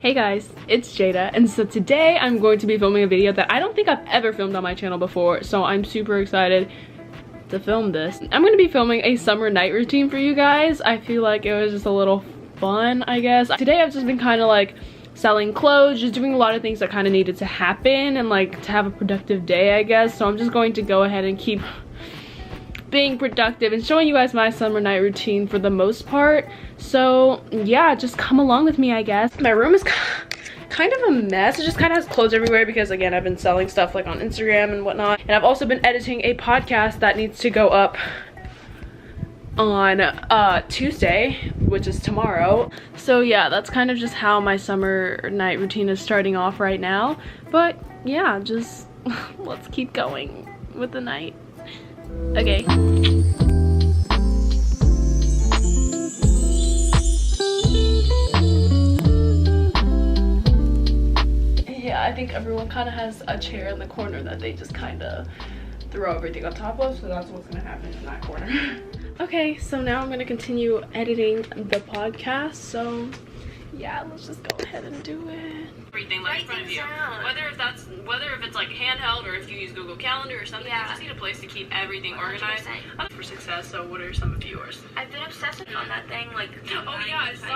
Hey guys, it's Jada, and so today I'm going to be filming a video that I don't think I've ever filmed on my channel before, so I'm super excited to film this. I'm going to be filming a summer night routine for you guys. I feel like it was just a little fun, I guess. Today I've just been kind of like selling clothes, just doing a lot of things that kind of needed to happen and like to have a productive day, I guess. So I'm just going to go ahead and keep being productive and showing you guys my summer night routine for the most part. So yeah, just come along with me, I guess. My room is kind of a mess. It just kind of has clothes everywhere because again, I've been selling stuff like on Instagram and whatnot, and I've also been editing a podcast that needs to go up on Tuesday, which is tomorrow. So yeah, that's kind of just how my summer night routine is starting off right now. But yeah, just let's keep going with the night. Okay. Yeah, I think everyone kind of has a chair in the corner that they just kind of throw everything on top of, so that's what's gonna happen in that corner. Okay, so now I'm gonna continue editing the podcast, so yeah, let's just go ahead and do it. Everything like in front of you, whether if it's like handheld or if you use Google Calendar or something, you just need a place to keep everything organized. For success. So what are some of yours? I've been obsessive on that thing, like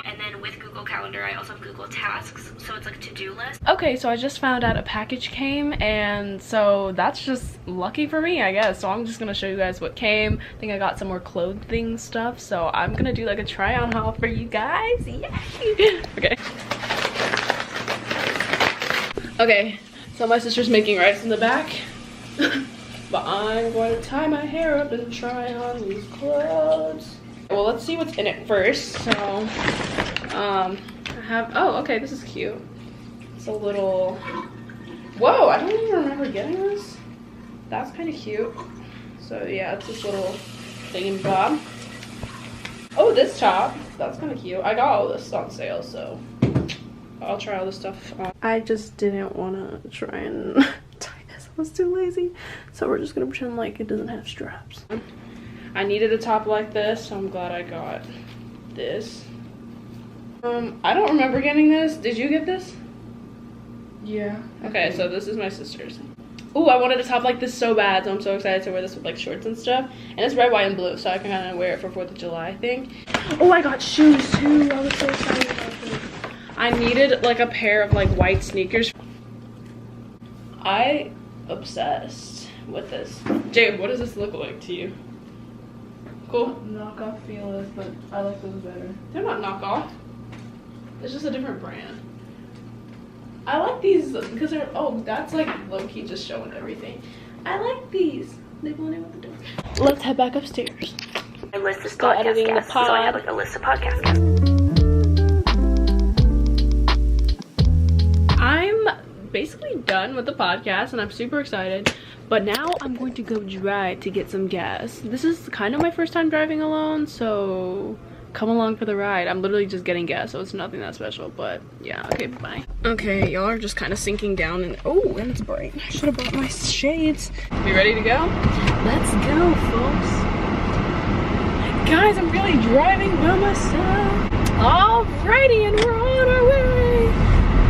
and then with Google Calendar I also have Google Tasks, so it's like a to-do list. Okay, so I just found out a package came, and so that's just lucky for me, I guess. So I'm just gonna show you guys what came. I think I got some more clothing stuff, so I'm gonna do like a try on haul for you guys. Yay! Okay, so my sister's making rice in the back, but I'm going to tie my hair up and try on these clothes. Well, let's see what's in it first. So, I have, oh, okay, this is cute. It's a little, whoa, I don't even remember getting this. That's kind of cute. So yeah, it's this little thing bob. Oh, this top, that's kind of cute. I got all this on sale, so I'll try all this stuff on. I just didn't want to try and tie this. I was too lazy. So we're just going to pretend like it doesn't have straps. I needed a top like this, so I'm glad I got this. I don't remember getting this. Did you get this? Yeah. Okay, so this is my sister's. Ooh, I wanted a top like this so bad, so I'm so excited to wear this with like shorts and stuff. And it's red, white, and blue, so I can kind of wear it for 4th of July, I think. Oh, I got shoes too. I was so excited about this. I needed like a pair of like white sneakers. I obsessed with this. Jade, what does this look like to you? Cool? Knockoff feelers, but I like those better. They're not knockoff. It's just a different brand. I like these because they're, oh, that's like low-key just showing everything. I like these. They blend in with the door. Let's head back upstairs. I list this Go podcast editing guests, the so I pod. have like a list of podcast guests. I'm basically done with the podcast and I'm super excited, but now I'm going to go drive to get some gas. This is kind of my first time driving alone, so come along for the ride. I'm literally just getting gas, so it's nothing that special, but yeah, okay, bye. Okay, y'all are just kind of sinking down, and oh, and it's bright. I should have brought my shades. We ready to go? Let's go, folks. Guys, I'm really driving by myself. Alrighty, and we're on our way.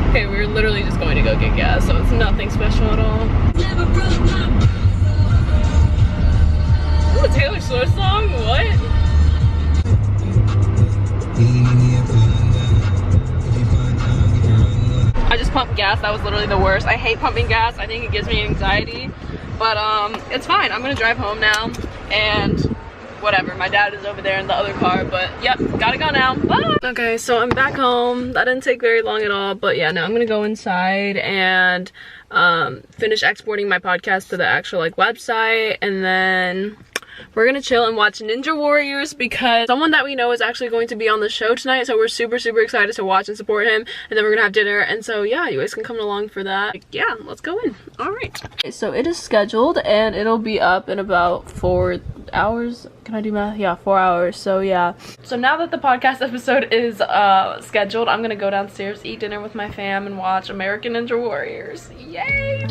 Okay, we're literally just going to go get gas, so it's nothing special at all. Ooh, a Taylor Swift song? What? I just pumped gas. That was literally the worst. I hate pumping gas. I think it gives me anxiety, but it's fine. I'm gonna drive home now, and whatever, my dad is over there in the other car, but yep, gotta go now. Bye. Okay, so I'm back home. That didn't take very long at all, but yeah, now I'm gonna go inside and finish exporting my podcast to the actual like website, and then we're gonna chill and watch Ninja Warriors because someone that we know is actually going to be on the show tonight, so we're super excited to watch and support him. And then we're gonna have dinner, and so yeah, you guys can come along for that. Yeah, let's go in. All right, okay, so it is scheduled and it'll be up in about 4 hours. Can I do math? Yeah, 4 hours. So yeah, so now that the podcast episode is scheduled, I'm gonna go downstairs, eat dinner with my fam, and watch American Ninja Warriors. Yay!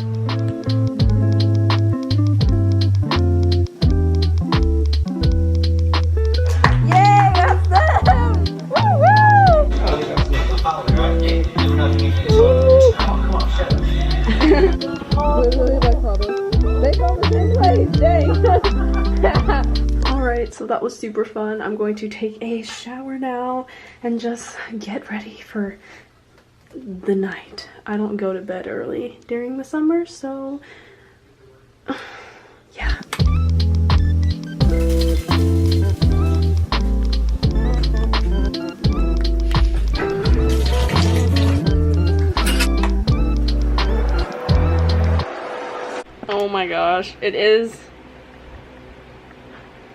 Yay, that's them! Woo woo! night, so that was super fun. I'm going to take a shower now and just get ready for the night. I don't go to bed early during the summer, so yeah. Oh my gosh, it is,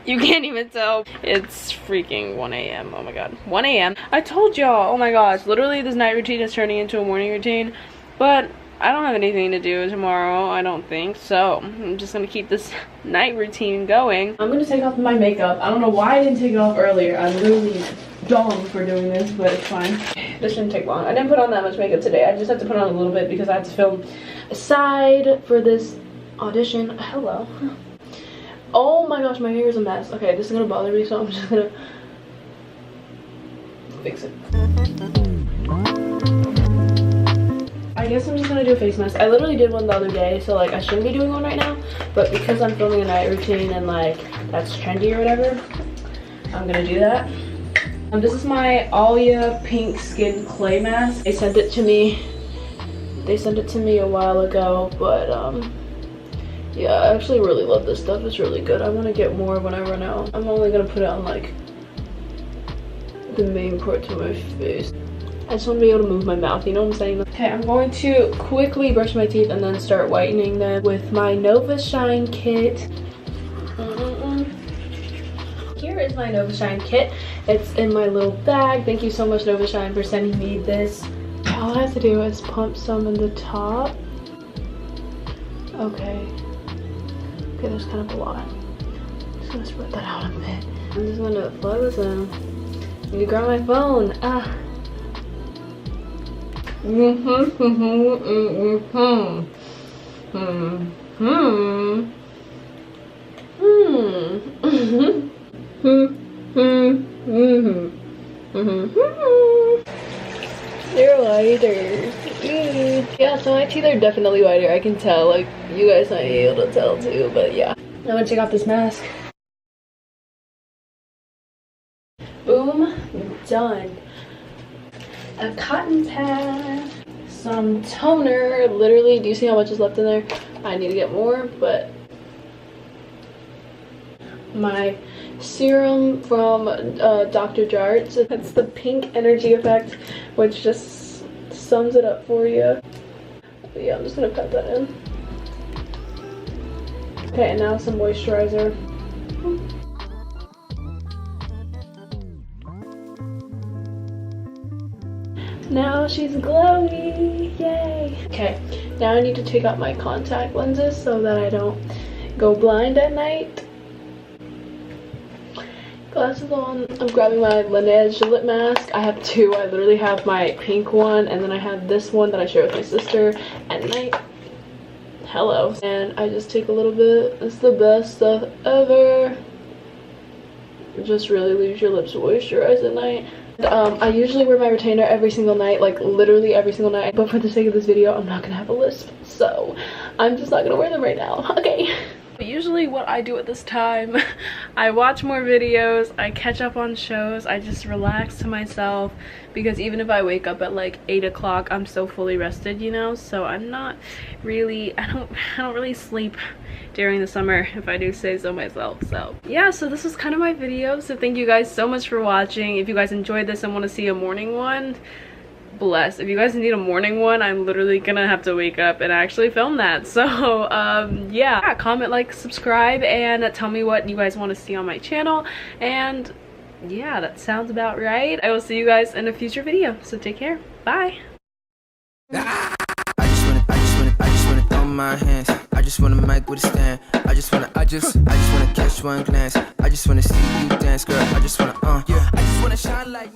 you can't even tell, it's freaking 1 a.m. oh my god, 1 a.m. I told y'all, oh my gosh, literally this night routine is turning into a morning routine, but I don't have anything to do tomorrow, I don't think, so I'm just gonna keep this night routine going. I'm gonna take off my makeup. I don't know why I didn't take it off earlier. I'm literally dumb for doing this, but it's fine. This shouldn't take long. I didn't put on that much makeup today. I just had to put on a little bit because I had to film a side for this audition. Hello. Oh my gosh, my hair is a mess. Okay, this is gonna bother me, so I'm just gonna fix it. I guess I'm just gonna do a face mask. I literally did one the other day, so like I shouldn't be doing one right now, but because I'm filming a night routine and like that's trendy or whatever, I'm gonna do that. This is my Alia Pink Skin Clay Mask. They sent it to me a while ago, but yeah, I actually really love this stuff. It's really good. I want to get more when I run out. I'm only gonna put it on like the main parts of my face. I just want to be able to move my mouth, you know what I'm saying? Okay, I'm going to quickly brush my teeth and then start whitening them with my Nova Shine kit. Here is my Nova Shine kit. It's in my little bag. Thank you so much, Nova Shine, for sending me this. All I have to do is pump some in the top. Okay, that's kind of a lot. I'm just gonna spread that out a bit. I'm just gonna plug this in. You grab my phone. They're whiter. Yeah, so my teeth are definitely whiter. I can tell. Like, you guys might be able to tell too, but yeah. I'm gonna take off this mask. Boom, done. A cotton pad, some toner. Literally, do you see how much is left in there? I need to get more, but my serum from Dr. Jart's. It's the Pink Energy Effect, which just sums it up for you. But yeah, I'm just gonna cut that in. Okay, and now some moisturizer. Now she's glowy, yay. Okay, now I need to take out my contact lenses so that I don't go blind at night. Glasses on. I'm grabbing my Laneige lip mask. I have two. I literally have my pink one, and then I have this one that I share with my sister at night. Hello. And I just take a little bit. It's the best stuff ever. It just really leaves your lips moisturized at night. I usually wear my retainer every single night, like literally every single night, but for the sake of this video I'm not gonna have a lisp, so I'm just not gonna wear them right now. Okay. Usually what I do at this time, I watch more videos, I catch up on shows, I just relax to myself, because even if I wake up at like 8 o'clock, I'm still fully rested, you know, so I'm not really, I don't really sleep during the summer, if I do say so myself. So yeah, so this was kind of my video, so thank you guys so much for watching. If you guys enjoyed this and want to see a morning one, bless. If you guys need a morning one, I'm literally gonna have to wake up and actually film that. So yeah, comment, like, subscribe, and tell me what you guys want to see on my channel. And yeah, that sounds about right. I will see you guys in a future video, so take care. Bye. I just wanna throw my hands. I just wanna mic with a stand. I just wanna catch one glance. I just wanna see you dance, girl. I just wanna shine like